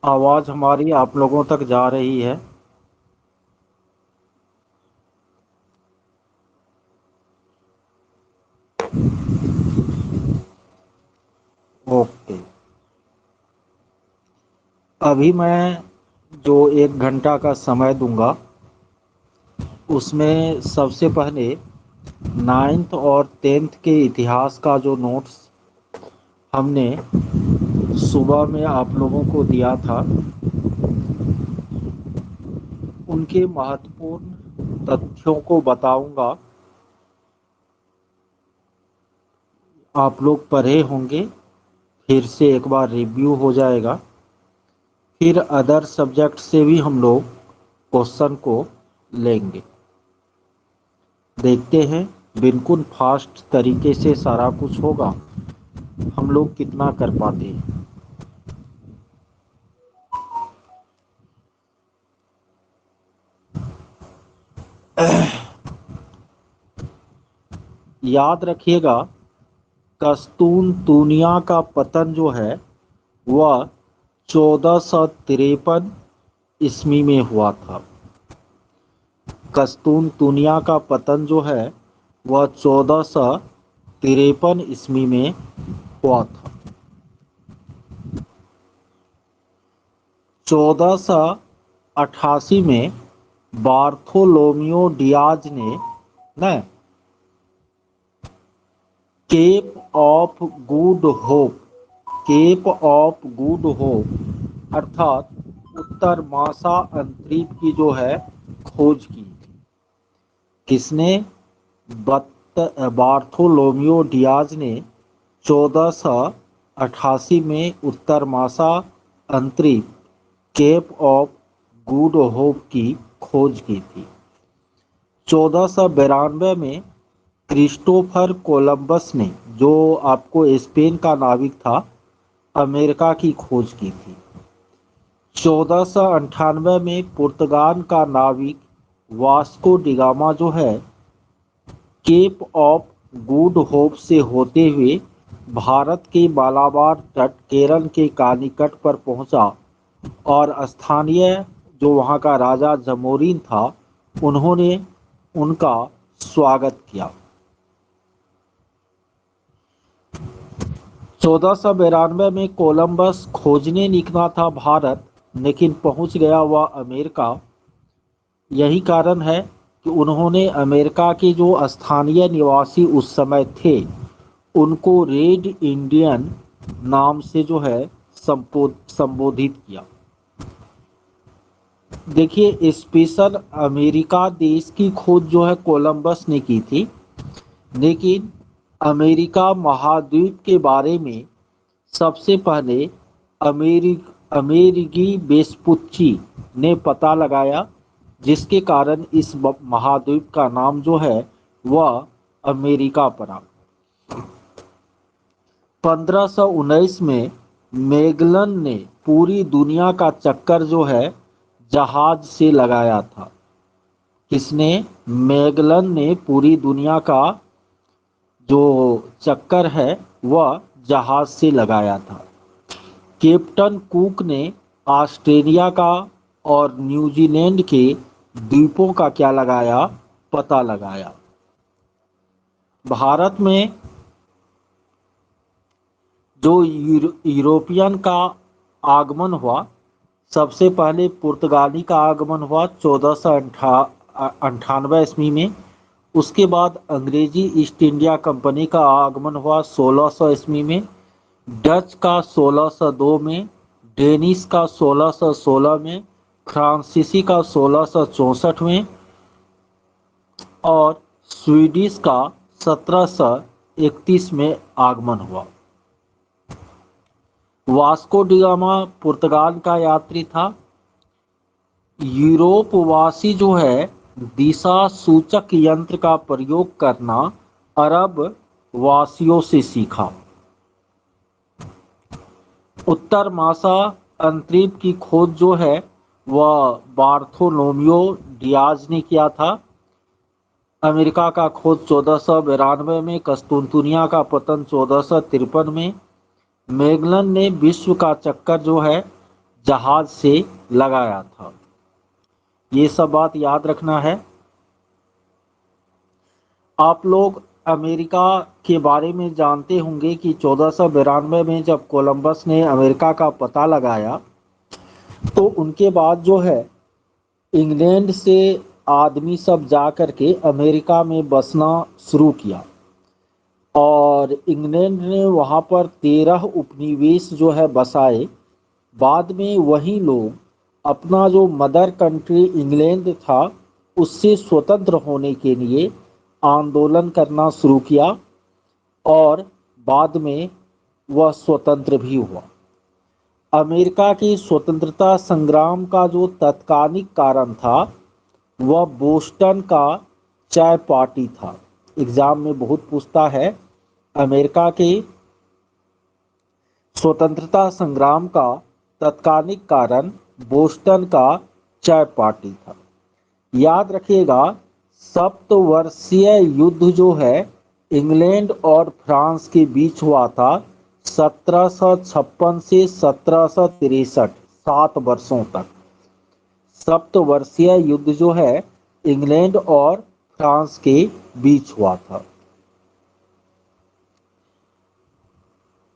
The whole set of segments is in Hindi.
आवाज़ हमारी आप लोगों तक जा रही है। ओके। अभी मैं जो 1 घंटा का समय दूंगा उसमें सबसे पहले 9th और 10th के इतिहास का जो नोट्स हमने सुबह में आप लोगों को दिया था उनके महत्वपूर्ण तथ्यों को बताऊंगा। आप लोग पढ़े होंगे, फिर से एक बार रिव्यू हो जाएगा। फिर अदर सब्जेक्ट से भी हम लोग क्वेश्चन को लेंगे। देखते हैं बिल्कुल फास्ट तरीके से सारा कुछ होगा, हम लोग कितना कर पाते हैं। याद रखिएगा, कस्तूनतुनिया का पतन जो है वह 1453 ईस्वी में हुआ था। कस्तूनतुनिया का पतन जो है वह 1453 ईस्वी में हुआ था। 1488 में बार्थोलोमियो डियाज ने न Cape of Good Hope Cape of Good Hope अर्थात उत्तर मासा अंतरीप की जो है खोज की। किसने? बार्थोलोमियो डियाज ने 1488 में उत्तर मासा अंतरिक्ष केप ऑफ गुड होप की खोज की थी। 1492 में क्रिस्टोफर कोलंबस ने, जो आपको स्पेन का नाविक था, अमेरिका की खोज की थी। 1498 में पुर्तगाल का नाविक वास्को डिगामा जो है केप ऑफ गुड होप से होते हुए भारत के मालाबार तट केरल के कालीकट पर पहुंचा और स्थानीय जो वहां का राजा जमोरिन था उन्होंने उनका स्वागत किया। 1492 में कोलंबस खोजने निकला था भारत, लेकिन पहुंच गया वह अमेरिका। यही कारण है कि उन्होंने अमेरिका के जो स्थानीय निवासी उस समय थे उनको रेड इंडियन नाम से जो है संबोधित किया। देखिए, स्पेशल अमेरिका देश की खोज जो है कोलंबस ने की थी, लेकिन अमेरिका महाद्वीप के बारे में सबसे पहले अमेरिकी वेस्पुच्ची ने पता लगाया, जिसके कारण इस महाद्वीप का नाम जो है वह अमेरिका पड़ा। 1519 में मैगलन ने पूरी दुनिया का चक्कर जो है जहाज से लगाया था। किसने? मैगलन ने पूरी दुनिया का जो चक्कर है वह जहाज से लगाया था। कैप्टन कुक ने ऑस्ट्रेलिया का और न्यूजीलैंड के द्वीपों का क्या लगाया? पता लगाया। भारत में जो यूरोपियन का आगमन हुआ, सबसे पहले पुर्तगाली का आगमन हुआ 1498 ईस्वी में। उसके बाद अंग्रेजी ईस्ट इंडिया कंपनी का आगमन हुआ 1600 ईस्वी में, डच का 1602 में, डेनिश का 1616 में, फ्रांसीसी का 1664 में और स्वीडिश का 1731 में आगमन हुआ। वास्को डिगामा पुर्तगाल का यात्री था। यूरोपवासी जो है दिशा सूचक यंत्र का प्रयोग करना अरब वासियों से सीखा। उत्तर मासा अंतरिक्ष की खोज जो है वह बार्थोलोमियो डियाज ने किया था। अमेरिका का खोज 1492 में, कस्तूनतुनिया का पतन 1453 में। मैगलन ने विश्व का चक्कर जो है जहाज से लगाया था। ये सब बात याद रखना है। आप लोग अमेरिका के बारे में जानते होंगे कि 1492 में जब कोलंबस ने अमेरिका का पता लगाया तो उनके बाद जो है इंग्लैंड से आदमी सब जा कर के अमेरिका में बसना शुरू किया और इंग्लैंड ने वहाँ पर 13 उपनिवेश जो है बसाए। बाद में वही लोग अपना जो मदर कंट्री इंग्लैंड था उससे स्वतंत्र होने के लिए आंदोलन करना शुरू किया और बाद में वह स्वतंत्र भी हुआ। अमेरिका की स्वतंत्रता संग्राम का जो तत्कालिक कारण था वह बोस्टन का चाय पार्टी था। एग्जाम में बहुत पूछता है। अमेरिका के स्वतंत्रता संग्राम का तत्कालिक कारण बोस्टन का चाय पार्टी था। याद रखिएगा, सप्तवर्षीय युद्ध जो है इंग्लैंड और फ्रांस के बीच हुआ था 1756 से 1763, 7 वर्षों तक। सप्तवर्षीय युद्ध जो है इंग्लैंड और फ्रांस के बीच हुआ था।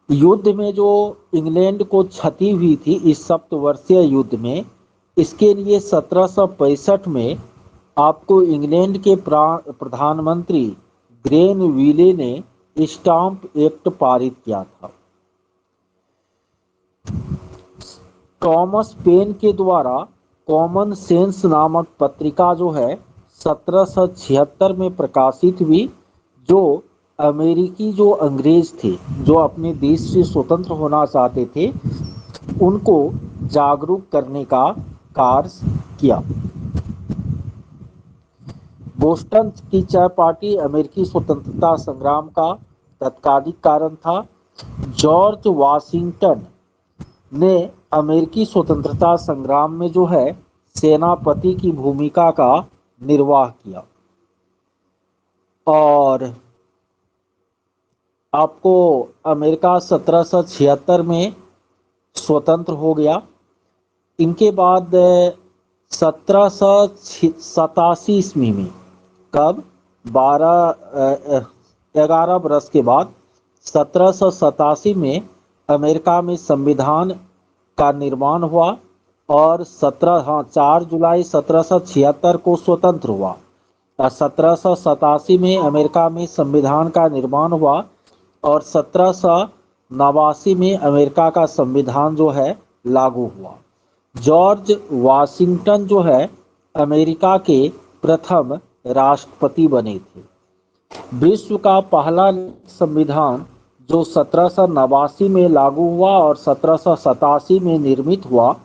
युद्ध में जो इंग्लैंड को क्षति हुई थी इस सप्तवर्षीय युद्ध में, इसके लिए 1765 में आपको इंग्लैंड के प्रधानमंत्री ग्रेनविले ने स्टाम्प एक्ट पारित किया था। टॉमस पेन के द्वारा कॉमन सेंस नामक पत्रिका जो है 1776 में प्रकाशित हुई, जो अमेरिकी जो अंग्रेज थे जो अपने देश से स्वतंत्र होना चाहते थे उनको जागरूक करने का कार्य किया। बोस्टन की चाय पार्टी अमेरिकी स्वतंत्रता संग्राम का तत्कालिक कारण था। जॉर्ज वाशिंगटन ने अमेरिकी स्वतंत्रता संग्राम में जो है सेनापति की भूमिका का निर्वाह किया और आपको अमेरिका 1776 में स्वतंत्र हो गया। इनके बाद 1787 ईस्वी में, कब 11 बरस के बाद 1787 में अमेरिका में संविधान का निर्माण हुआ और 4 जुलाई 1776 को स्वतंत्र हुआ। 1787 में अमेरिका में संविधान का निर्माण हुआ और 1789 में अमेरिका का संविधान जो है लागू हुआ। जॉर्ज वाशिंगटन जो है अमेरिका के प्रथम राष्ट्रपति बने थे। विश्व का पहला संविधान जो 1789 में लागू हुआ और 1787 में निर्मित हुआ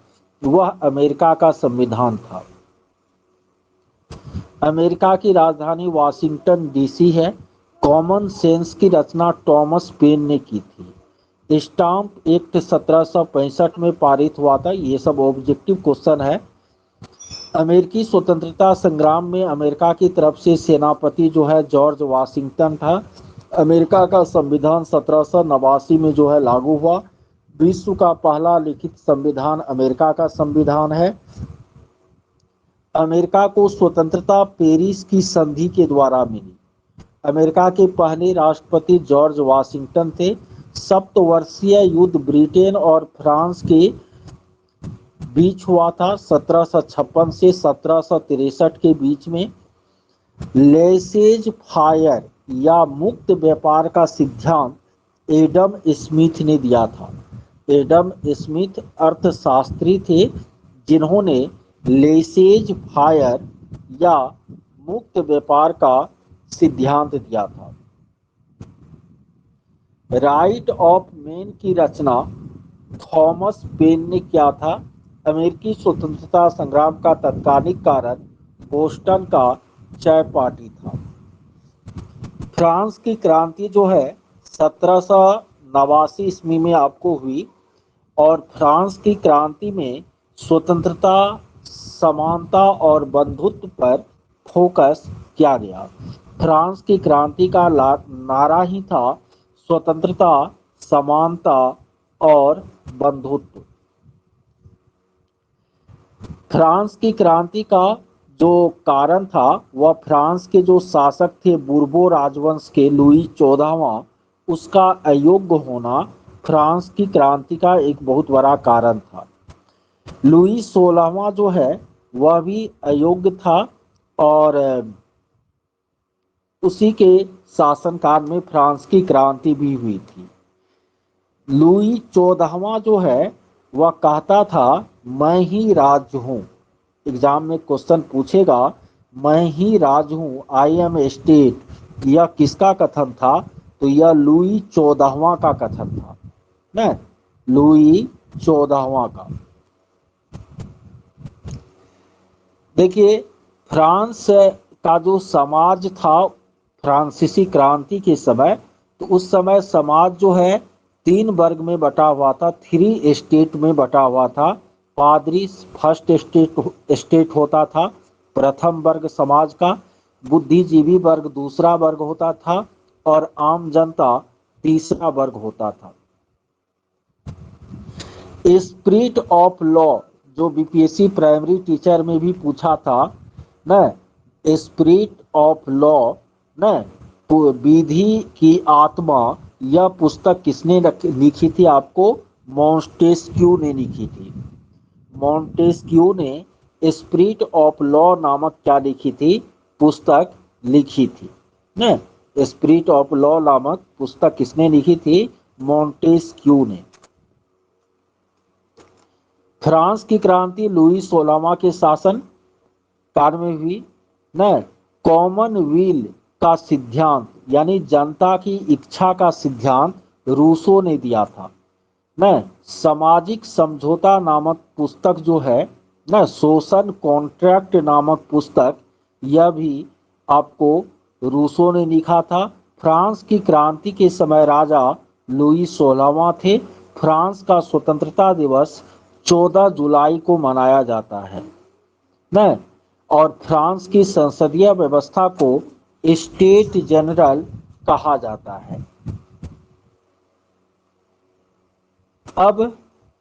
वह अमेरिका का संविधान था। अमेरिका की राजधानी वाशिंगटन डीसी है। कॉमन सेंस की रचना टॉमस पेन ने की थी। स्टाम्प एक्ट 1765 में पारित हुआ था। ये सब ऑब्जेक्टिव क्वेश्चन है। अमेरिकी स्वतंत्रता संग्राम में अमेरिका की तरफ से सेनापति जो है जॉर्ज वाशिंगटन था। अमेरिका का संविधान 1789 में जो है लागू हुआ। विश्व का पहला लिखित संविधान अमेरिका का संविधान है। अमेरिका को स्वतंत्रता पेरिस की संधि के द्वारा मिली। अमेरिका के पहले राष्ट्रपति जॉर्ज वाशिंगटन थे। सप्तवर्षीय युद्ध ब्रिटेन और फ्रांस के बीच हुआ था 1756 से 1763 के बीच में। लेसेज फायर या मुक्त व्यापार का सिद्धांत एडम स्मिथ ने दिया था। एडम स्मिथ अर्थशास्त्री थे जिन्होंने लेसेज फायर या मुक्त व्यापार का सिद्धांत दिया था। राइट ऑफ मैन की रचना थॉमस पेन ने किया था। अमेरिकी स्वतंत्रता संग्राम का तत्कालिक कारण बोस्टन का चाय पार्टी था। फ्रांस की क्रांति जो है 1789 ईस्वी में आपको हुई और फ्रांस की क्रांति में स्वतंत्रता, समानता और बंधुत्व पर फोकस किया गया। फ्रांस की क्रांति का नारा ही था स्वतंत्रता, समानता और बंधुत्व। फ्रांस की क्रांति का जो कारण था वह फ्रांस के जो शासक थे बुर्बो राजवंश के लुई 14वां, उसका अयोग्य होना फ्रांस की क्रांति का एक बहुत बड़ा कारण था। लुई 16वां जो है वह भी अयोग्य था और उसी के शासनकाल में फ्रांस की क्रांति भी हुई थी। लुई 14वां जो है वह कहता था मैं ही राज हूँ। एग्जाम में क्वेश्चन पूछेगा मैं ही राज हूँ, आई एम स्टेट, यह किसका कथन था? तो यह लुई 14वां का कथन था ना, लुई 14वां का। देखिए फ्रांस का जो समाज था फ्रांसीसी क्रांति के समय, तो उस समय समाज जो है 3 वर्ग में बटा हुआ था, 3 स्टेट में बटा हुआ था। पादरी फर्स्ट स्टेट होता था, प्रथम वर्ग समाज का, बुद्धिजीवी वर्ग दूसरा वर्ग होता था और आम जनता तीसरा वर्ग होता था। स्पिरिट ऑफ लॉ जो बीपीएससी प्राइमरी टीचर में भी पूछा था न, स्पिरिट ऑफ लॉ न, विधि की आत्मा, यह पुस्तक किसने लिखी थी? आपको मॉन्टेस्क्यू ने लिखी थी। मॉन्टेस्क्यू ने स्पिरिट ऑफ लॉ नामक क्या लिखी थी? पुस्तक लिखी थी न। स्पिरिट ऑफ लॉ नामक पुस्तक किसने लिखी थी? मॉन्टेस्क्यू ने। फ्रांस की क्रांति लुई 16वां के शासन काल में हुई न। कॉमनवेल का सिद्धांत यानी जनता की इच्छा का सिद्धांत रूसो ने दिया था न। सामाजिक समझौता नामक पुस्तक जो है न, सोशल कॉन्ट्रैक्ट नामक पुस्तक, यह भी आपको रूसो ने लिखा था। फ्रांस की क्रांति के समय राजा लुई 16वां थे। फ्रांस का स्वतंत्रता दिवस 14 जुलाई को मनाया जाता है न। और फ्रांस की संसदीय व्यवस्था को स्टेट जनरल कहा जाता है। अब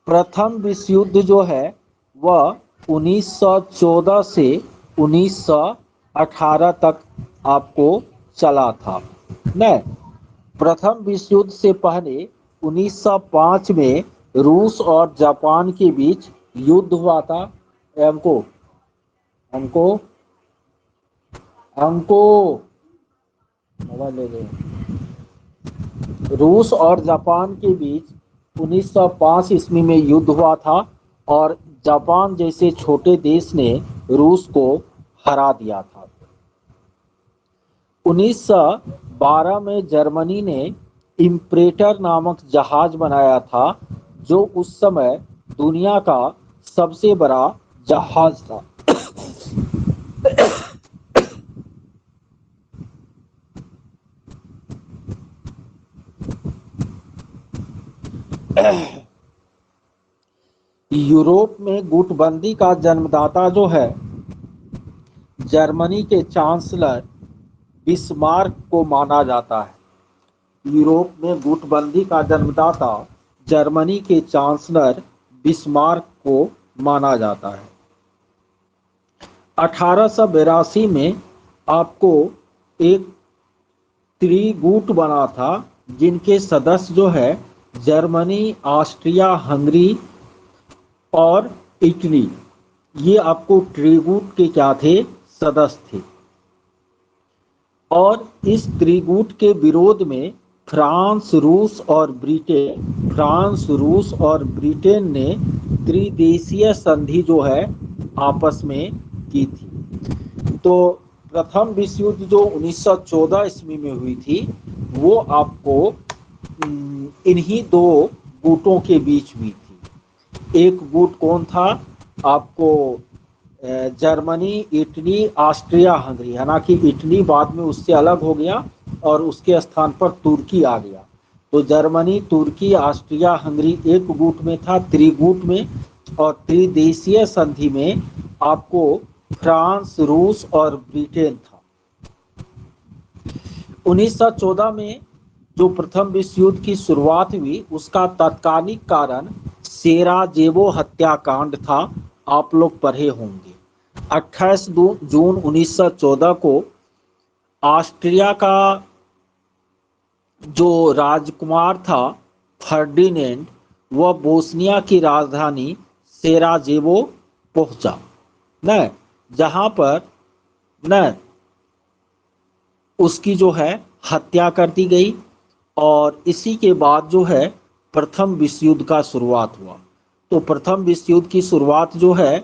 प्रथम विश्व युद्ध जो है वह 1914 से 1918 तक आपको चला था न। प्रथम विश्व युद्ध से पहले 1905 में रूस और जापान के बीच युद्ध हुआ था। हमको हमको हमको मोबाइल ले गए। रूस और जापान के बीच 1905 ईस्वी में युद्ध हुआ था और जापान जैसे छोटे देश ने रूस को हरा दिया था। 1912 में जर्मनी ने इम्प्रेटर नामक जहाज बनाया था जो उस समय दुनिया का सबसे बड़ा जहाज था। यूरोप में गुटबंदी का जन्मदाता जो है जर्मनी के चांसलर बिस्मार्क को माना जाता है। यूरोप में गुटबंदी का जन्मदाता जर्मनी के चांसलर बिस्मार्क को माना जाता है। 1882 में आपको एक त्रिगुट बना था जिनके सदस्य जो है जर्मनी, ऑस्ट्रिया, हंगरी और इटली, ये आपको त्रिगुट के क्या थे? सदस्य थे। और इस त्रिगुट के विरोध में फ्रांस, रूस और ब्रिटेन ने त्रिदेशीय संधि जो है आपस में की थी। तो प्रथम विश्व युद्ध जो 1914 ईस्वी में हुई थी वो आपको इन्हीं दो गुटों के बीच हुई थी। एक गुट कौन था? आपको जर्मनी, इटली, ऑस्ट्रिया, हंगरी, हालांकि इटली बाद में उससे अलग हो गया और उसके स्थान पर तुर्की आ गया। तो जर्मनी, तुर्की, ऑस्ट्रिया, हंगरी एक गुट में था, त्रिगुट में। और त्रिदेशीय संधि में आपको फ्रांस, रूस और ब्रिटेन था। 1914 में जो प्रथम विश्व युद्ध की शुरुआत हुई उसका तत्कालिक कारण सेराजेवो हत्याकांड था आप लोग पढ़े होंगे। 28 जून 1914 को ऑस्ट्रिया का जो राजकुमार था फर्डिनेंड, वह बोस्निया की राजधानी सेराजेवो पहुंचा न, जहां पर न उसकी जो है हत्या कर दी गई। और इसी के बाद जो है प्रथम विश्व युद्ध का शुरुआत हुआ। तो प्रथम विश्व युद्ध की शुरुआत जो है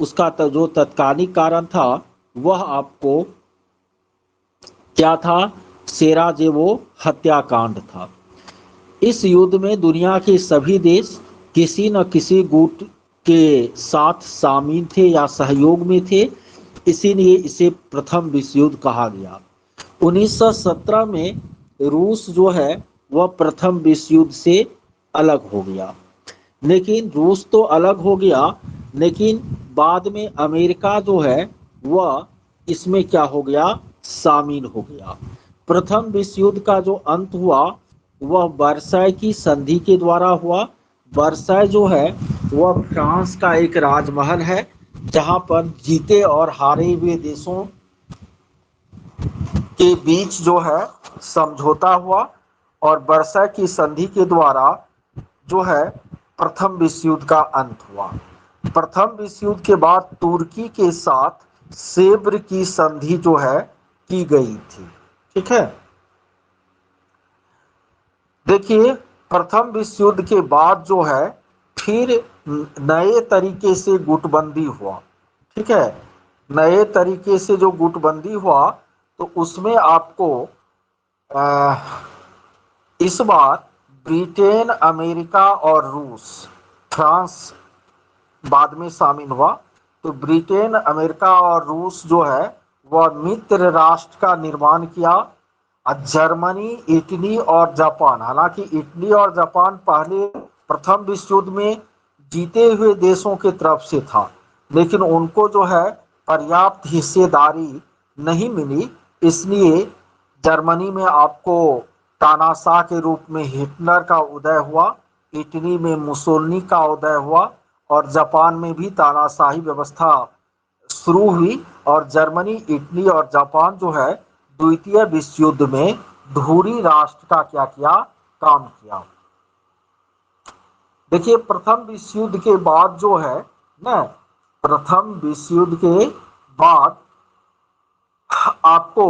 उसका जो तत्कालिक कारण था वह आपको क्या था, सेराजेवो हत्याकांड था। इस युद्ध में दुनिया के सभी देश किसी न किसी गुट के साथ शामिल थे या सहयोग में थे, इसीलिए इसे प्रथम विश्व युद्ध कहा गया। 1917 में रूस जो है वह प्रथम विश्व युद्ध से अलग हो गया। लेकिन रूस तो अलग हो गया, लेकिन बाद में अमेरिका जो है वह इसमें क्या हो गया, शामिल हो गया। प्रथम विश्व युद्ध का जो अंत हुआ वह वर्साय की संधि के द्वारा हुआ। वर्साय जो है वह फ्रांस का एक राजमहल है जहां पर जीते और हारे हुए देशों के बीच जो है समझौता हुआ। और वर्साय की संधि के द्वारा जो है प्रथम विश्व युद्ध का अंत हुआ। प्रथम विश्व युद्ध के बाद तुर्की के साथ सेब्र की संधि जो है की गई थी। ठीक है, देखिए प्रथम विश्व युद्ध के बाद जो है फिर नए तरीके से गुटबंदी हुआ। ठीक है, नए तरीके से जो गुटबंदी हुआ तो उसमें आपको इस बार ब्रिटेन, अमेरिका और रूस, फ्रांस बाद में शामिल हुआ। तो ब्रिटेन, अमेरिका और रूस जो है वह मित्र राष्ट्र का निर्माण किया। जर्मनी, इटली और जापान, हालांकि इटली और जापान पहले प्रथम विश्व युद्ध में जीते हुए देशों की तरफ से था, लेकिन उनको जो है पर्याप्त हिस्सेदारी नहीं मिली, इसलिए जर्मनी में आपको तानाशाह के रूप में हिटलर का उदय हुआ, इटली में मुसोलिनी का उदय हुआ और जापान में भी तानाशाही व्यवस्था शुरू हुई। और जर्मनी, इटली और जापान जो है द्वितीय विश्व युद्ध में धुरी राष्ट्र का क्या किया, काम किया। देखिए प्रथम विश्व युद्ध के बाद जो है ना, प्रथम विश्व युद्ध के बाद आपको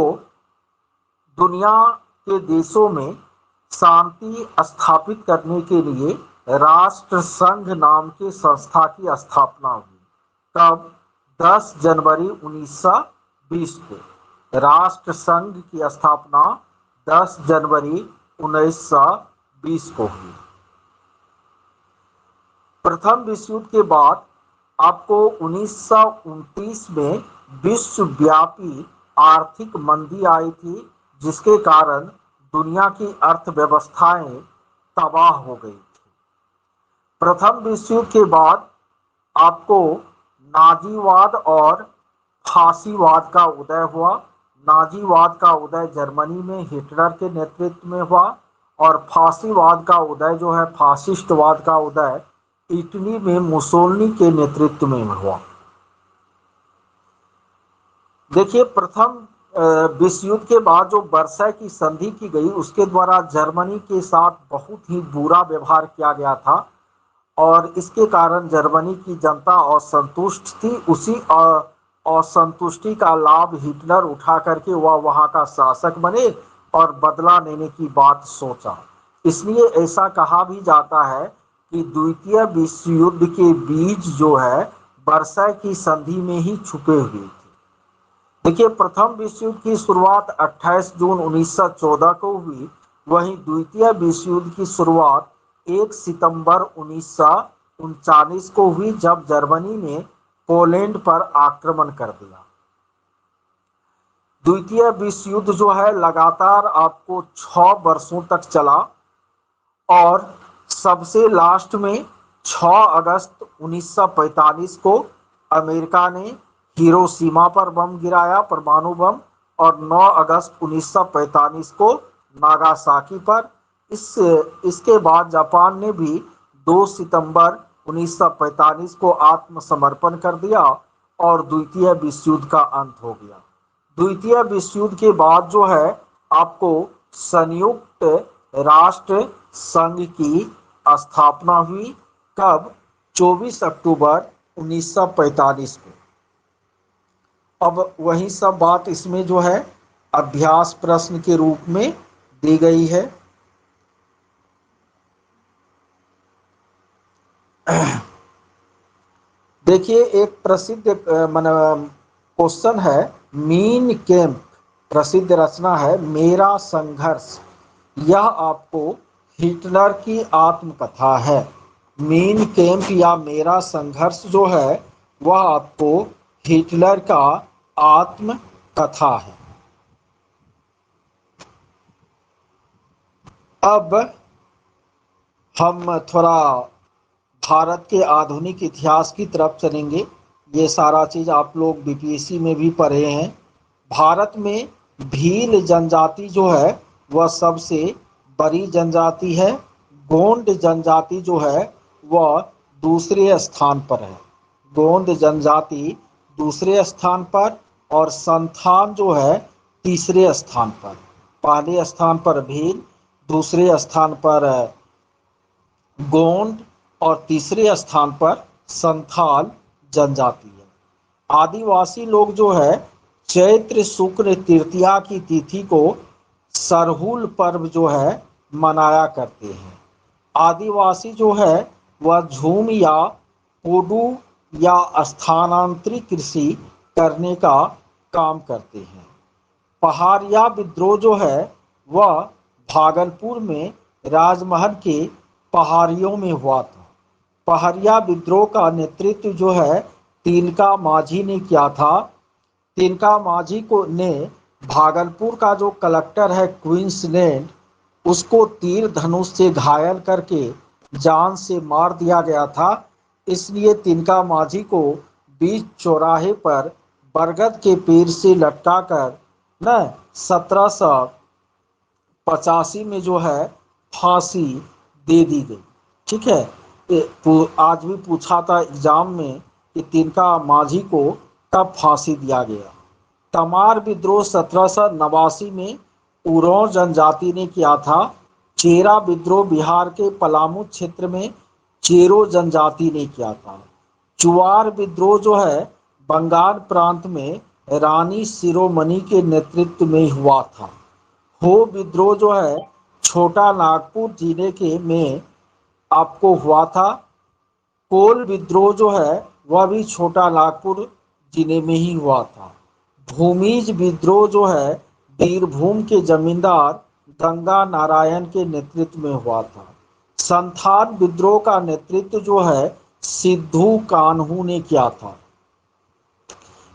दुनिया के देशों में शांति स्थापित करने के लिए राष्ट्र संघ नाम के संस्था की स्थापना हुई। कब? 10 जनवरी 1920 को राष्ट्र संघ की स्थापना 10 जनवरी 1920 को हुई। प्रथम विश्व युद्ध के बाद आपको 1929 में विश्वव्यापी आर्थिक मंदी आई थी, जिसके कारण दुनिया की अर्थव्यवस्थाएं तबाह हो गई थी। प्रथम विश्व युद्ध के बाद आपको नाजीवाद और फांसीवाद का उदय हुआ। नाजीवाद का उदय जर्मनी में हिटलर के नेतृत्व में हुआ और फांसीवाद का उदय जो है, फासिस्टवाद का उदय इटली में मुसोलिनी के नेतृत्व में हुआ। देखिए प्रथम विश्व युद्ध के बाद जो वर्साय की संधि की गई उसके द्वारा जर्मनी के साथ बहुत ही बुरा व्यवहार किया गया था और इसके कारण जर्मनी की जनता असंतुष्ट थी। उसी असंतुष्टि का लाभ हिटलर उठा करके वह वहां का शासक बने और बदला लेने की बात सोचा। इसलिए ऐसा कहा भी जाता है कि द्वितीय विश्व युद्ध के बीज जो है वर्साय की संधि में ही छुपे हुए थे। देखिए प्रथम विश्व युद्ध की शुरुआत 28 जून 1914 को हुई, वहीं द्वितीय विश्व युद्ध की शुरुआत 1 सितंबर 1939 को हुई, जब जर्मनी ने पोलैंड पर आक्रमण कर दिया। द्वितीय विश्व युद्ध जो है लगातार आपको 6 वर्षों तक चला और सबसे लास्ट में 6 अगस्त 1945 को अमेरिका ने हिरोशिमा पर बम गिराया, परमाणु बम, और 9 अगस्त 1945 को नागासाकी पर। इसके बाद जापान ने भी 2 सितंबर 1945 को आत्मसमर्पण कर दिया और द्वितीय विश्व युद्ध का अंत हो गया। द्वितीय विश्व युद्ध के बाद जो है आपको संयुक्त राष्ट्र संघ की स्थापना हुई। कब? 24 अक्टूबर 1945 को। अब वही सब बात इसमें जो है अभ्यास प्रश्न के रूप में दी गई है। देखिए एक प्रसिद्ध क्वेश्चन है, मीन कैंप प्रसिद्ध रचना है मेरा संघर्ष। यह आपको हिटलर की आत्मकथा है। मीन कैंप या मेरा संघर्ष जो है वह आपको हिटलर का आत्मकथा है। अब हम थोड़ा भारत के आधुनिक इतिहास की तरफ चलेंगे। ये सारा चीज़ आप लोग बीपीएससी में भी पढ़े हैं। भारत में भील जनजाति जो है वह सबसे बड़ी जनजाति है। गोंड जनजाति जो है वह दूसरे स्थान पर है। गोंड जनजाति दूसरे स्थान पर और संथाल जो है तीसरे स्थान पर। पहले स्थान पर भील, दूसरे स्थान पर गोंड और तीसरे स्थान पर संथाल जनजाति है। आदिवासी लोग जो है चैत्र शुक्ल तृतीया की तिथि को सरहुल पर्व जो है मनाया करते हैं। आदिवासी जो है वह झूम या पोडू या स्थानांतरित कृषि करने का काम करते हैं। पहाड़िया विद्रोह जो है वह भागलपुर में राजमहल के पहाड़ियों में हुआ था। पहाड़िया विद्रोह का नेतृत्व जो है तिनका माझी ने किया था। तिनका माझी को ने भागलपुर का जो कलेक्टर है क्वींसलैंड, उसको तीर धनुष से घायल करके जान से मार दिया गया था। इसलिए तिनका माझी को बीच चौराहे पर बरगद के पेड़ से लटकाकर न 1785 में जो है फांसी दे दी गई। ठीक है, आज भी पूछा था एग्जाम में कि तिनका माझी को कब फांसी दिया गया। तमार विद्रोह 1789 में उरांव जनजाति ने किया था। चेरा विद्रोह बिहार के पलामू क्षेत्र में चेरो जनजाति ने किया था। चुआर विद्रोह जो है बंगाल प्रांत में रानी शिरोमणि के नेतृत्व में हुआ था। हो विद्रोह जो है छोटा नागपुर जिले के में आपको हुआ था। कोल विद्रोह जो है वह भी छोटा नागपुर जिले में ही हुआ था। भूमिज विद्रोह जो है बीरभूम के जमींदार गंगा नारायण के नेतृत्व में हुआ था। संथाल विद्रोह का नेतृत्व जो है सिद्धू कान्हू ने किया था।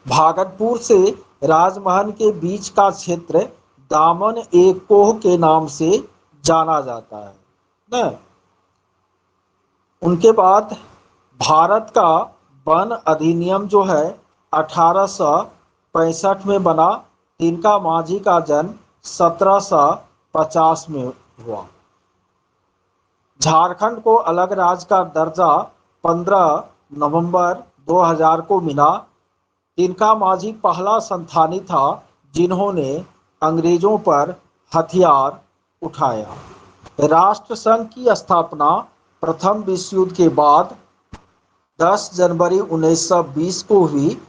भागलपुर से राजमहल के बीच का क्षेत्र दामन ए कोह के नाम से जाना जाता है न। उनके बाद भारत का वन अधिनियम जो है 1865 में बना। तिनका माझी का जन्म 1750 में हुआ। झारखंड को अलग राज्य का दर्जा 15 नवंबर 2000 को मिला। तिनका माझी पहला संथाली था जिन्होंने अंग्रेजों पर हथियार उठाया। राष्ट्रसंघ की स्थापना प्रथम विश्व युद्ध के बाद 10 जनवरी 1920 को हुई।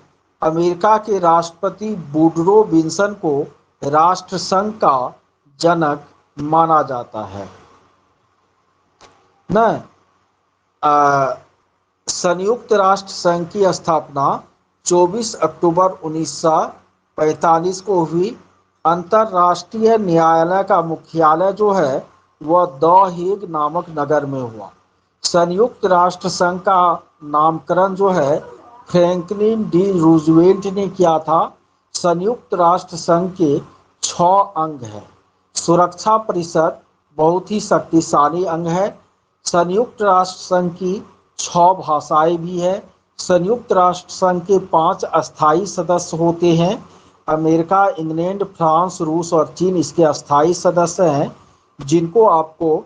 अमेरिका के राष्ट्रपति वुडरो विल्सन को राष्ट्रसंघ का जनक माना जाता है न। संयुक्त राष्ट्र संघ की स्थापना 24 अक्टूबर 1945 को हुई। अंतर्राष्ट्रीय न्यायालय का मुख्यालय जो है वह द हेग नामक नगर में हुआ। संयुक्त राष्ट्र संघ का नामकरण जो है फ्रैंकलिन डी रूजवेल्ट ने किया था। संयुक्त राष्ट्र संघ के 6 अंग हैं। सुरक्षा परिषद बहुत ही शक्तिशाली अंग है। संयुक्त राष्ट्र संघ की 6 भाषाएं भी है। संयुक्त राष्ट्र संघ के 5 अस्थायी सदस्य होते हैं। अमेरिका, इंग्लैंड, फ्रांस, रूस और चीन इसके अस्थायी सदस्य हैं, जिनको आपको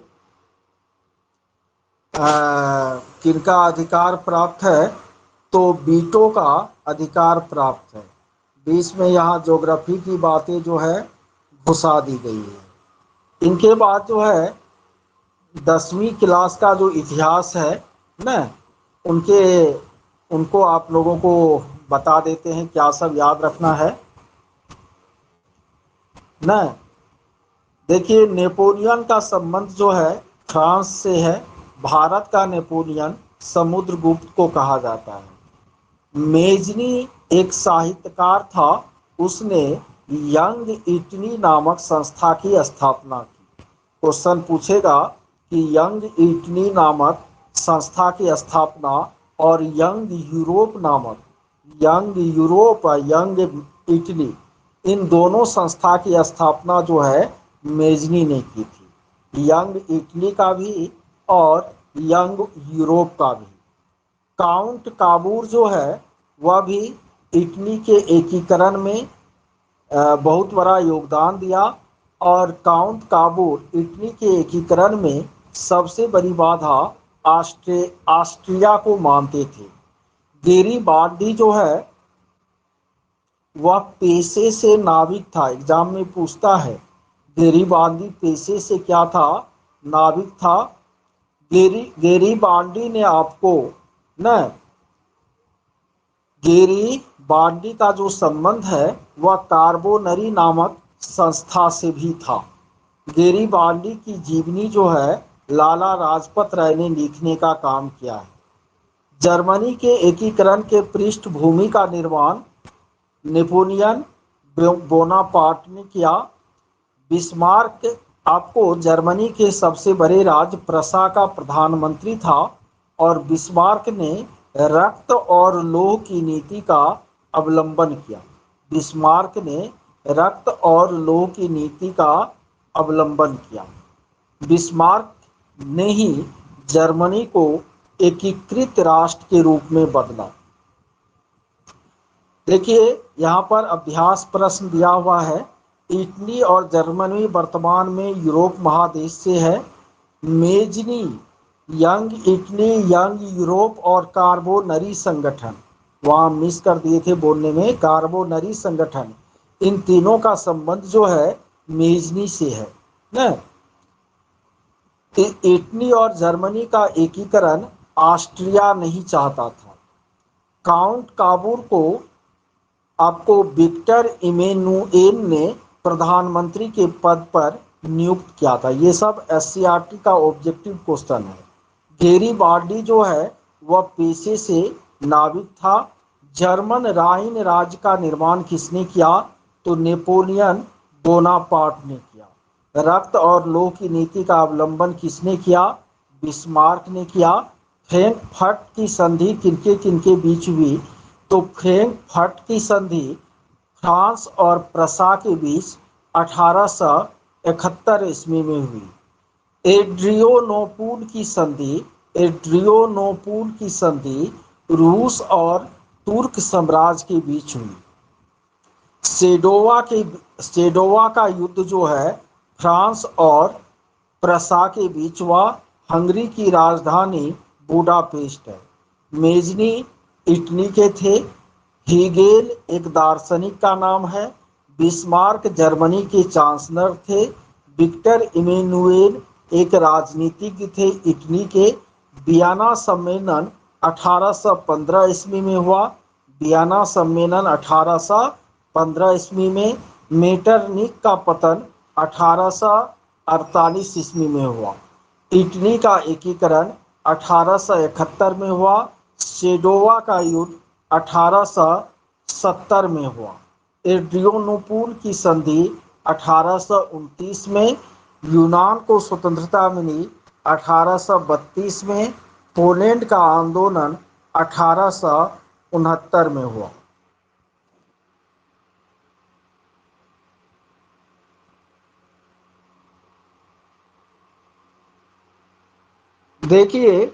किनका अधिकार प्राप्त है, तो बीटों का अधिकार प्राप्त है। बीच में यहाँ ज्योग्राफी की बातें जो है घुसा दी गई है। इनके बाद जो है 10वीं क्लास का जो इतिहास है ना, उनके उनको आप लोगों को बता देते हैं क्या सब याद रखना है ना। देखिए, नेपोलियन का संबंध जो है फ्रांस से है। भारत का नेपोलियन समुद्रगुप्त को कहा जाता है। मेजनी एक साहित्यकार था। उसने यंग इटली नामक संस्था की स्थापना की। क्वेश्चन पूछेगा कि यंग इटली नामक संस्था की स्थापना और यंग यूरोप और यंग इटली, इन दोनों संस्था की स्थापना जो है मेजनी ने की थी। यंग इटली का भी और यंग यूरोप का भी। काउंट काबूर जो है वह भी इटली के एकीकरण में बहुत बड़ा योगदान दिया। और काउंट काबूर इटली के एकीकरण में सबसे बड़ी बाधा ऑस्ट्रिया को मानते थे। गेरिबाल्डी जो है वह पेशे से नाविक था। एग्जाम में पूछता है गेरिबाल्डी पेशे से क्या था, नाविक था। गेरिबाल्डी ने आपको न गेरिबाल्डी का जो संबंध है वह कार्बोनरी नामक संस्था से भी था। गेरिबाल्डी की जीवनी जो है लाला लाजपत राय ने लिखने का काम किया है। जर्मनी के एकीकरण के पृष्ठभूमि का निर्माण नेपोलियन बोनापार्ट ने किया। बिस्मार्क आपको जर्मनी के सबसे बड़े राज्य प्रशा का प्रधानमंत्री था और बिस्मार्क ने रक्त और लोह की नीति का अवलंबन किया। बिस्मार्क ने रक्त और लोह की नीति का अवलंबन किया। बिस्मार्क ने ही जर्मनी को एकीकृत राष्ट्र के रूप में बदला। देखिए, यहाँ पर अभ्यास प्रश्न दिया हुआ है। इटली और जर्मनी वर्तमान में यूरोप महादेश से है। Mazzini, young Italy, young Europe और कार्बोनरी संगठन, वहाँ मिस कर दिए थे बोलने में, कार्बोनरी संगठन, इन तीनों का संबंध जो है मेजनी से है ना। इटली और जर्मनी का एकीकरण ऑस्ट्रिया नहीं चाहता था। काउंट काबूर को आपको विक्टर इमेनुएल ने प्रधानमंत्री के पद पर नियुक्त किया था। ये सब एससीईआरटी का ऑब्जेक्टिव क्वेश्चन है। गेरिबाल्डी जो है वह पेशे से नाविक था। जर्मन राइन राज्य का निर्माण किसने किया, तो नेपोलियन बोनापार्ट ने किया। रक्त और लोह की नीति का अवलंबन किसने किया, बिस्मार्क ने किया। फ्रैंकफर्ट की संधि किनके किनके बीच हुई, तो फ्रैंकफर्ट की संधि फ्रांस और प्रशा के बीच 1871 ईस्वी में हुई। एड्रियोनोपुल की संधि रूस और तुर्क साम्राज्य के बीच हुई। सेडोवा का युद्ध जो है फ्रांस और प्रशा के बीच हुआ। हंगरी की राजधानी बुडापेस्ट है। मेजनी इटली के थे। हीगेल एक दार्शनिक का नाम है। बिस्मार्क जर्मनी के चांसलर थे। विक्टर इमेनुएल एक राजनीतिज्ञ थे इटली के। वियना सम्मेलन 1815 ईस्वी में हुआ। वियना सम्मेलन 1815 ईस्वी में। मेटरनिक का पतन 1848 ईस्वी में हुआ। इटली का एकीकरण 1871 में हुआ। सेडोवा का युद्ध 1870 में हुआ। एड्रियोनोपुल की संधि 1829 में। यूनान को स्वतंत्रता मिली 1832 में। पोलैंड का आंदोलन 1869 में हुआ। देखिए,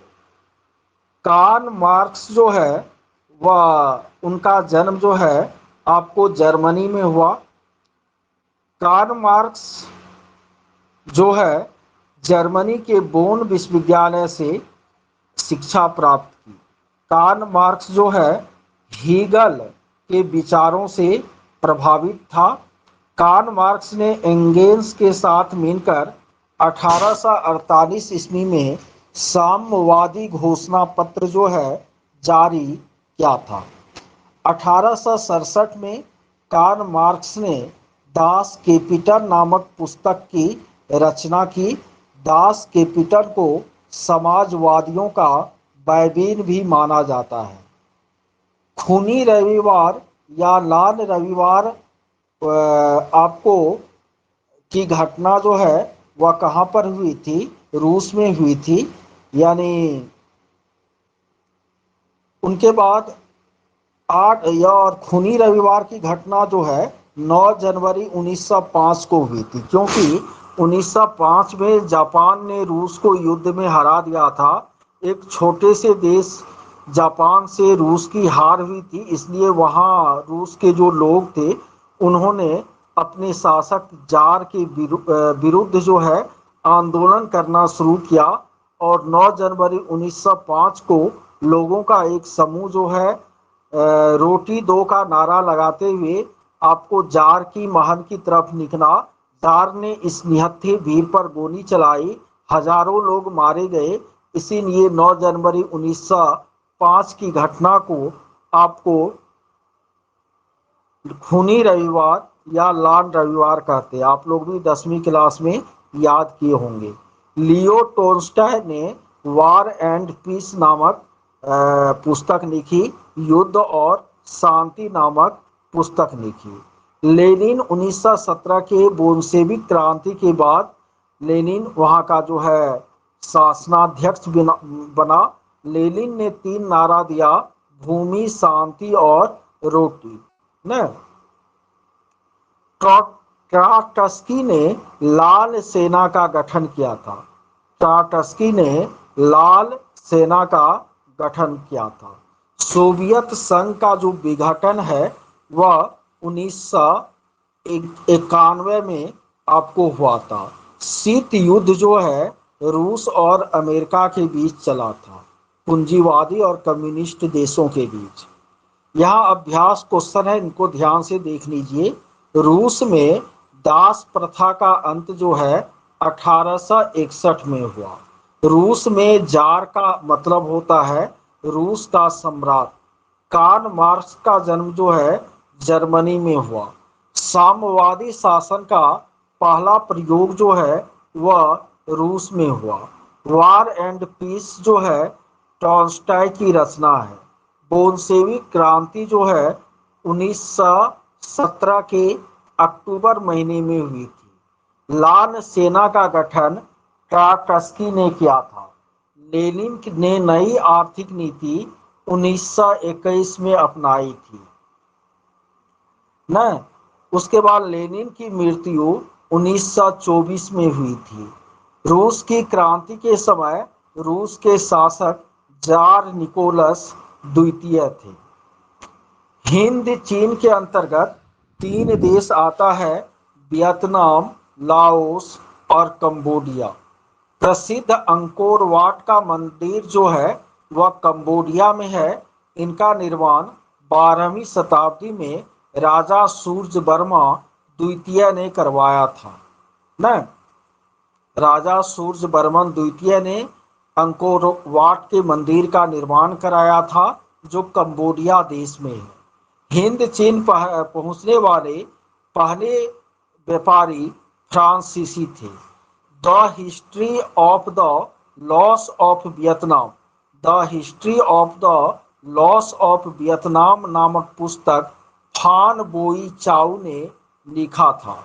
कार्ल मार्क्स जो है वह उनका जन्म जो है आपको जर्मनी में हुआ। कार्ल मार्क्स जो है जर्मनी के बोन विश्वविद्यालय से शिक्षा प्राप्त की। कार्ल मार्क्स जो है हीगल के विचारों से प्रभावित था। कार्ल मार्क्स ने एंगेल्स के साथ मिलकर 1848 ईस्वी में साम्यवादी घोषणा पत्र जो है जारी किया था। 1867 में कार्ल मार्क्स ने दास कैपिटल नामक पुस्तक की रचना की। दास कैपिटल को समाजवादियों का बाइबिल भी माना जाता है। खूनी रविवार या लाल रविवार आपको की घटना जो है वह कहाँ पर हुई थी? रूस में हुई थी। यानी उनके बाद 8 या और खूनी रविवार की घटना जो है 9 जनवरी 1905 को हुई थी, क्योंकि 1905 में जापान ने रूस को युद्ध में हरा दिया था। एक छोटे से देश जापान से रूस की हार हुई थी, इसलिए वहाँ रूस के जो लोग थे उन्होंने अपने शासक जार के विरुद्ध जो है आंदोलन करना शुरू किया और 9 जनवरी 1905 को लोगों का एक समूह जो है रोटी दो का नारा लगाते हुए आपको जार की महल की तरफ निकला। जार ने इस निहत्थे भीड़ पर गोली चलाई, हजारों लोग मारे गए। इसीलिए 9 जनवरी 1905 की घटना को आपको खूनी रविवार या लाल रविवार कहते हैं। आप लोग भी 10वीं क्लास में याद किए होंगे। लियो टोल्स्टॉय ने वार एंड पीस नामक पुस्तक लिखी। युद्ध और शांति नामक पुस्तक लिखी। लेनिन 1917 के बोल्शेविक क्रांति के बाद लेनिन वहाँ का जो है शासनाध्यक्ष बना। लेनिन ने 3 नारा दिया, भूमि, शांति और रोटी न। ट्रॉट्स्की ने लाल सेना का गठन किया था। ट्रॉट्स्की ने लाल सेना का गठन किया था। सोवियत संघ का जो विघटन है वह 1991 में आपको हुआ था। शीत युद्ध जो है रूस और अमेरिका के बीच चला था, पूंजीवादी और कम्युनिस्ट देशों के बीच। यहाँ अभ्यास क्वेश्चन है, इनको ध्यान से देख लीजिए। रूस में दास प्रथा का अंत जो है 1861 में हुआ। रूस में जार का मतलब होता है रूस का सम्राट। कार्ल मार्क्स का जन्म जो है जर्मनी में हुआ। साम्यवादी शासन का पहला प्रयोग जो है वह रूस में हुआ। वार एंड पीस जो है टॉल्स्टॉय की रचना है। बोल्शेविक क्रांति जो है 1917 के अक्टूबर महीने में हुई थी। लाल सेना का गठन ट्रॉट्स्की ने किया था। लेनिन ने नई आर्थिक नीति 1921 में अपनाई थी न। उसके बाद लेनिन की मृत्यु 1924 में हुई थी। रूस की क्रांति के समय रूस के शासक जार निकोलस द्वितीय थे। हिंद चीन के अंतर्गत 3 देश आता है, वियतनाम, लाओस और कंबोडिया। प्रसिद्ध अंकोर वाट का मंदिर जो है वह कंबोडिया में है। इनका निर्माण 12वीं शताब्दी में राजा सूर्यवर्मा द्वितीय ने करवाया था न। राजा सूर्यवर्मन द्वितीय ने अंकोर वाट के मंदिर का निर्माण कराया था, जो कंबोडिया देश में है। हिंद चीन पहुंचने वाले पहले व्यापारी फ्रांसीसी थे। The history of the loss of Vietnam, the history of the loss of Vietnam नामक पुस्तक फान बोई चाउ ने लिखा था।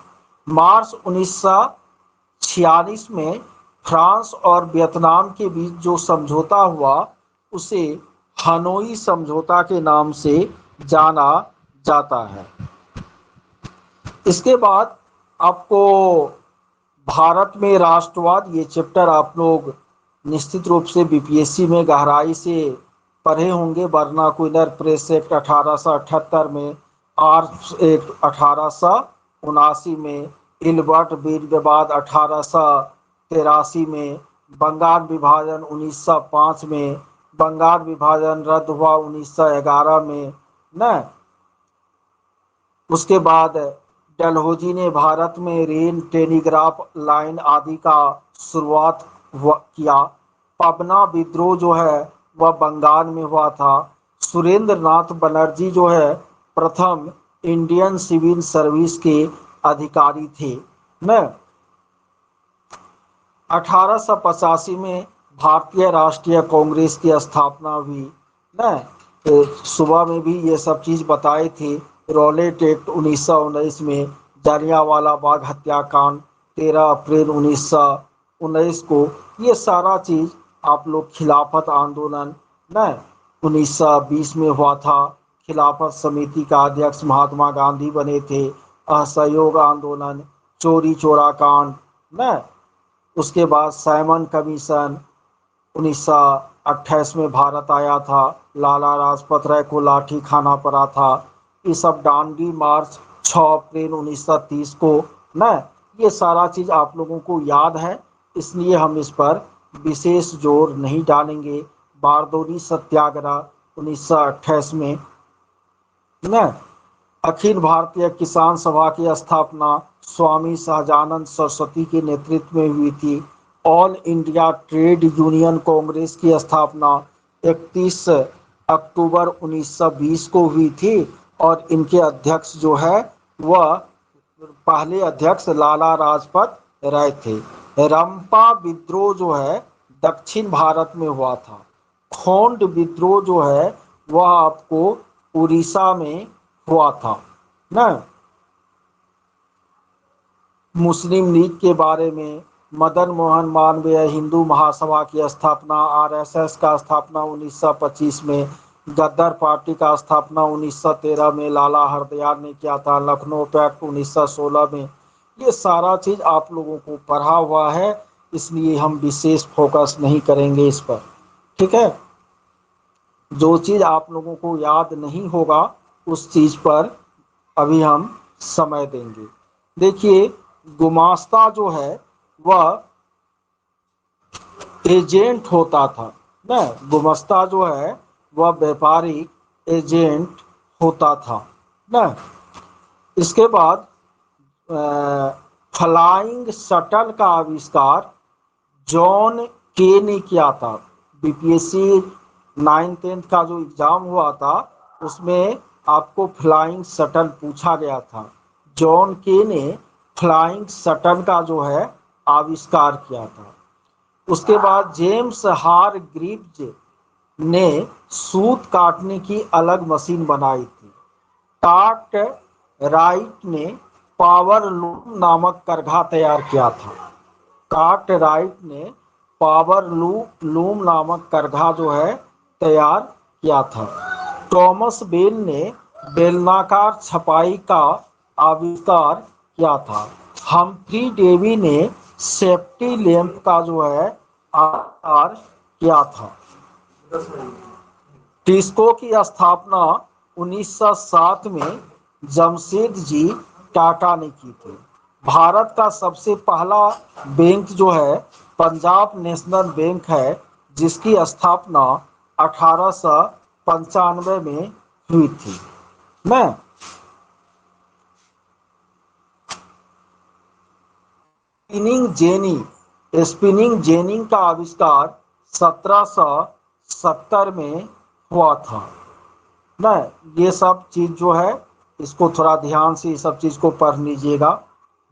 मार्च 1946 में फ्रांस और वियतनाम के बीच जो समझौता हुआ उसे हनोई समझौता के नाम से जाना जाता है। इसके बाद आपको भारत में राष्ट्रवाद, ये चैप्टर आप लोग निश्चित रूप से बीपीएससी में गहराई से पढ़े होंगे। वर्नाकुलर प्रेस एक्ट 1878 में, आर्म्स एक्ट 1879 में, इल्बर्ट बीज विवाद 1883 में, बंगाल विभाजन 1905 में, बंगाल विभाजन रद्द हुआ 1911 में न। उसके बाद डलहौजी ने भारत में रेल, टेलीग्राफ लाइन आदि का शुरुआत किया। पबना विद्रोह जो है वह बंगाल में हुआ था। सुरेंद्र नाथ बनर्जी जो है प्रथम इंडियन सिविल सर्विस के अधिकारी थे न। 1885 में भारतीय राष्ट्रीय कांग्रेस की स्थापना हुई न। सुबह में भी ये सब चीज बताए थे। रॉलेट एक्ट 1919 में, जलियांवाला बाग हत्याकांड 13 अप्रैल 1919 को, ये सारा चीज आप लोग, खिलाफत आंदोलन न 1920 में हुआ था। खिलाफत समिति का अध्यक्ष महात्मा गांधी बने थे। असहयोग आंदोलन, चोरी चोरा कांड न। उसके बाद साइमन कमीशन 1928 में भारत आया था। लाला लाजपत राय को लाठी खाना पड़ा था। ये सब डांडी मार्च 6 अप्रैल 1930 को न। ये सारा चीज आप लोगों को याद है, इसलिए हम इस पर विशेष जोर नहीं डालेंगे। बारदौली सत्याग्रह 1928 में न। अखिल भारतीय किसान सभा की स्थापना स्वामी सहजानंद सरस्वती के नेतृत्व में हुई थी। All India trade union Congress की स्थापना 31 अक्टूबर 1920 को हुई थी और इनके अध्यक्ष जो है वह पहले अध्यक्ष लाला लाजपत राय थे। रंपा विद्रोह जो है दक्षिण भारत में हुआ था। खोंड विद्रोह जो है वह आपको उड़ीसा में हुआ था न। मुस्लिम लीग के बारे में, मदन मोहन मालवीय हिंदू महासभा की स्थापना, आरएसएस का स्थापना 1925 में, गद्दार पार्टी का स्थापना 1913 में लाला हरदयाल ने किया था। लखनऊ पैक्ट 1916 में। ये सारा चीज आप लोगों को पढ़ा हुआ है, इसलिए हम विशेष फोकस नहीं करेंगे इस पर, ठीक है। जो चीज आप लोगों को याद नहीं होगा उस चीज पर अभी हम समय देंगे। देखिए, गुमास्ता जो है वह एजेंट होता था न। गुमास्ता जो है वह व्यापारिक एजेंट होता था न। इसके बाद फ्लाइंग शटल का आविष्कार जॉन के ने किया था। बीपीएससी 9th-10th का जो एग्जाम हुआ था उसमें आपको फ्लाइंग शटल पूछा गया था। जॉन के ने फ्लाइंग शटल का जो है आविष्कार किया था। उसके बाद जेम्स हार ग्रीव्स ने सूत काटने की अलग मशीन बनाई थी। टाट राइट ने पावर लूम नामक करघा तैयार किया था। टाट राइट ने पावर लूम नामक करघा जो है तैयार किया था। थॉमस बेल ने बेलनाकार छपाई का आविष्कार किया था। हम्फ्री डेवी ने सेफ्टी लैंप का जो है आविष्कार किया था। टिस्को की स्थापना 1907 में जमशेदजी टाटा ने की थी। भारत का सबसे पहला बैंक जो है पंजाब नेशनल बैंक है, जिसकी स्थापना 1895 में हुई थी न। स्पिनिंग जेनी का आविष्कार 1770 में हुआ था न। ये सब चीज जो है इसको थोड़ा ध्यान से इस सब चीज को पढ़ लीजिएगा।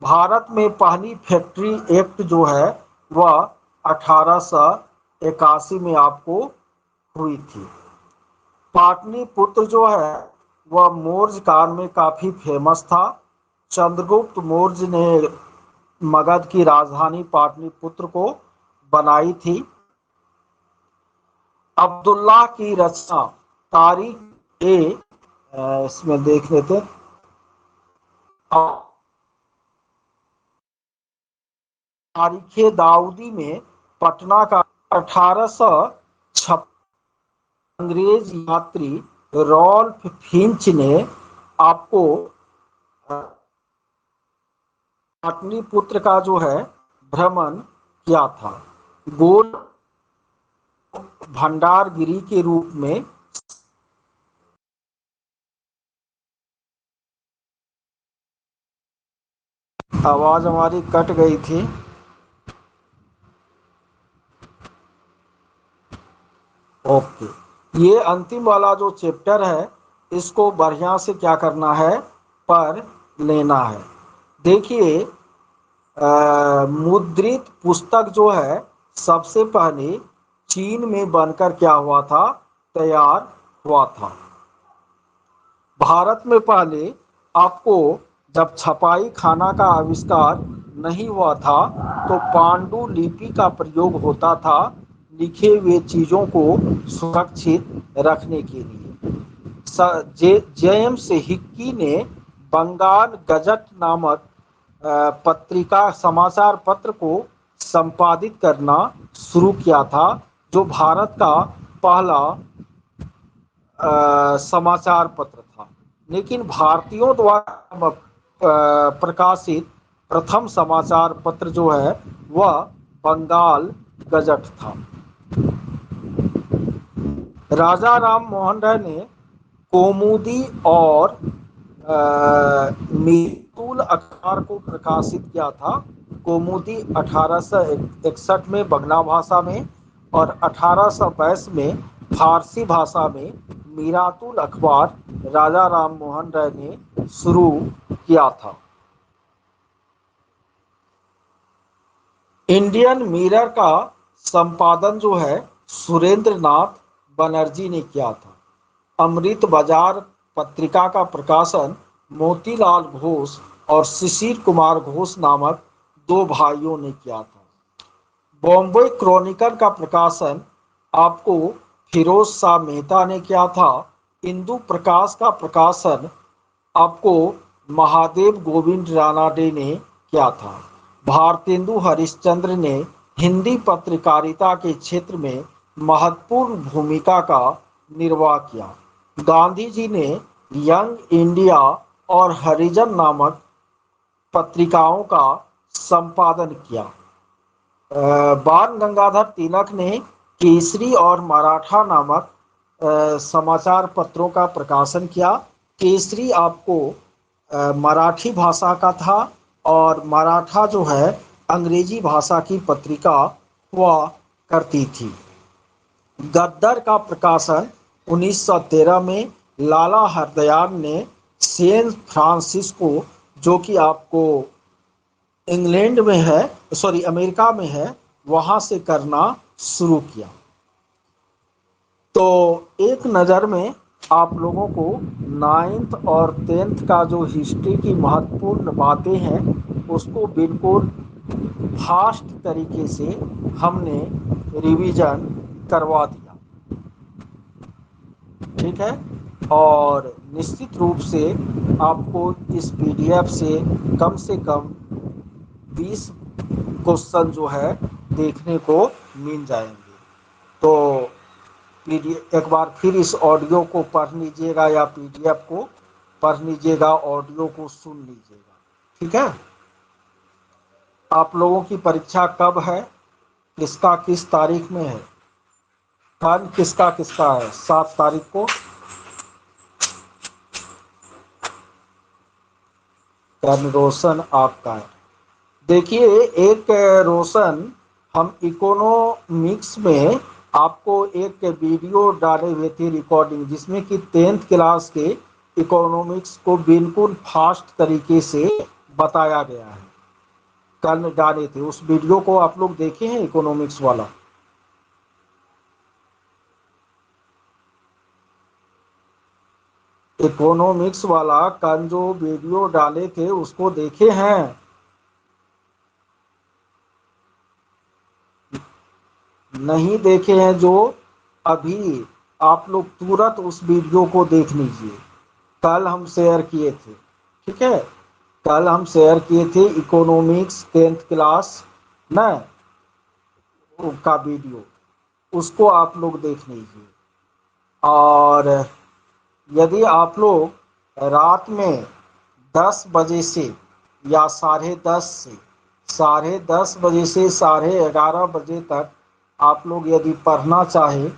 भारत में पहली फैक्ट्री एक्ट जो है वह 1881 में आपको हुई थी। पाटलिपुत्र जो है वह मौर्य काल में काफी फेमस था। चंद्रगुप्त मौर्य ने मगध की राजधानी पाटलिपुत्र को बनाई थी। अब्दुल्लाह की रचना तारीख इसमें देख लेते। तारीखे दाऊदी में पटना का 1856 अंग्रेज यात्री रॉल्फ फिंच ने आपको पाटलिपुत्र का जो है भ्रमण किया था। गोल भंडारगिरी के रूप में आवाज हमारी कट गई थी। ओके, ये अंतिम वाला जो चैप्टर है इसको बढ़िया से क्या करना है, पर लेना है। देखिए, मुद्रित पुस्तक जो है सबसे पहले चीन में बनकर क्या हुआ था, तैयार हुआ था। भारत में पहले आपको जब छपाई खाना का आविष्कार नहीं हुआ था तो पांडुलिपि का प्रयोग होता था लिखे हुए चीजों को सुरक्षित रखने के लिए। जेम्स हिक्की ने बंगाल गजट नामक पत्रिका समाचार पत्र को संपादित करना शुरू किया था, जो भारत का पहला समाचार पत्र था। लेकिन भारतीयों द्वारा प्रकाशित प्रथम समाचार पत्र जो है वह बंगाल गजट था। राजा राम मोहन राय ने कौमुदी और मितुल अखबार को प्रकाशित किया था। कौमुदी 1861 में बंगला भाषा में और 1822 में फारसी भाषा में मीरातुल अखबार राजा राम मोहन राय ने शुरू किया था। इंडियन मिरर का संपादन जो है सुरेंद्र नाथ बनर्जी ने किया था। अमृत बाजार पत्रिका का प्रकाशन मोतीलाल घोष और शिशिर कुमार घोष नामक दो भाइयों ने किया था। बॉम्बे क्रॉनिकल का प्रकाशन आपको फिरोज शाह मेहता ने किया था। इंदु प्रकाश का प्रकाशन आपको महादेव गोविंद रानाडे ने किया था। भारतेंदु हरिश्चंद्र ने हिंदी पत्रकारिता के क्षेत्र में महत्वपूर्ण भूमिका का निर्वाह किया। गांधी जी ने यंग इंडिया और हरिजन नामक पत्रिकाओं का संपादन किया। बाल गंगाधर तिलक ने केसरी और मराठा नामक समाचार पत्रों का प्रकाशन किया। केसरी आपको मराठी भाषा का था और मराठा जो है अंग्रेजी भाषा की पत्रिका हुआ करती थी। गद्दर का प्रकाशन 1913 में लाला हरदयाल ने सैन फ्रांसिस्को, जो कि आपको इंग्लैंड में है, सॉरी अमेरिका में है, वहां से करना शुरू किया। तो एक नज़र में आप लोगों को 9th और 10th का जो हिस्ट्री की महत्वपूर्ण बातें हैं उसको बिल्कुल फास्ट तरीके से हमने रिवीजन करवा दिया, ठीक है। और निश्चित रूप से आपको इस पीडीएफ से कम 20 क्वेश्चन जो है देखने को मिल जाएंगे। तो पीडीएफ एक बार फिर इस ऑडियो को पढ़ लीजिएगा या पीडीएफ को पढ़ लीजिएगा, ऑडियो को सुन लीजिएगा, ठीक है। आप लोगों की परीक्षा कब है, किसका किस तारीख में है? कल किसका किसका है? 7 तारीख को। कल रोशन आपका है। देखिए, एक रोशन, हम इकोनॉमिक्स में आपको एक वीडियो डाले हुए थे रिकॉर्डिंग, जिसमें कि 10th क्लास के इकोनॉमिक्स को बिल्कुल फास्ट तरीके से बताया गया है। कल डाले थे, उस वीडियो को आप लोग देखे हैं इकोनॉमिक्स वाला? इकोनॉमिक्स वाला कल जो वीडियो डाले थे उसको देखे हैं? नहीं देखे हैं जो, अभी आप लोग तुरंत उस वीडियो को देख लीजिए। कल हम शेयर किए थे, ठीक है। कल हम शेयर किए थे इकोनॉमिक्स 10th क्लास ना का वीडियो, उसको आप लोग देख लीजिए। और यदि आप लोग रात में 10 बजे से या 10:30 से 10:30 बजे से 11:30 बजे तक आप लोग यदि पढ़ना चाहे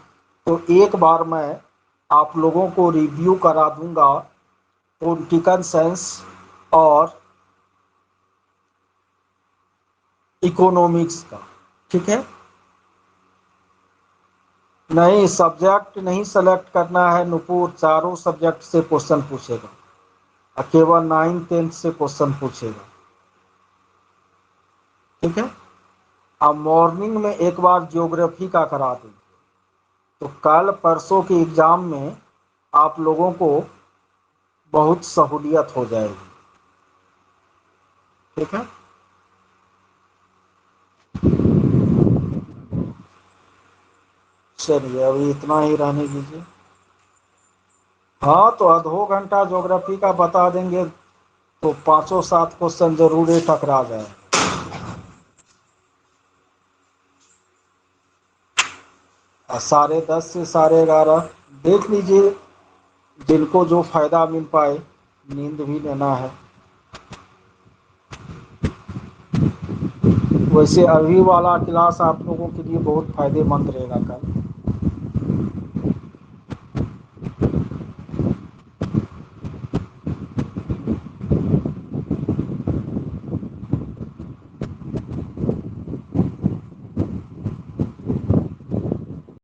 तो एक बार मैं आप लोगों को रिव्यू करा दूंगा पॉलिटिकल साइंस और इकोनॉमिक्स का, ठीक है। नहीं, सब्जेक्ट नहीं सेलेक्ट करना है नुपुर, चारों सब्जेक्ट से क्वेश्चन पूछेगा और केवल 9th 10th से क्वेश्चन पूछेगा, ठीक है। अब मॉर्निंग में एक बार ज्योग्राफी का करा दें तो कल परसों के एग्जाम में आप लोगों को बहुत सहूलियत हो जाएगी, ठीक है। चलिए अभी इतना ही रहने दीजिए। हाँ, तो आधो घंटा ज्योग्राफी का बता देंगे तो 5 7 क्वेश्चन जरूर ही टकरा जाए। 10:30 से 11:30 देख लीजिए, जिनको जो फायदा मिल पाए, नींद भी लेना है। वैसे अभी वाला क्लास आप लोगों के लिए बहुत फायदेमंद रहेगा कल।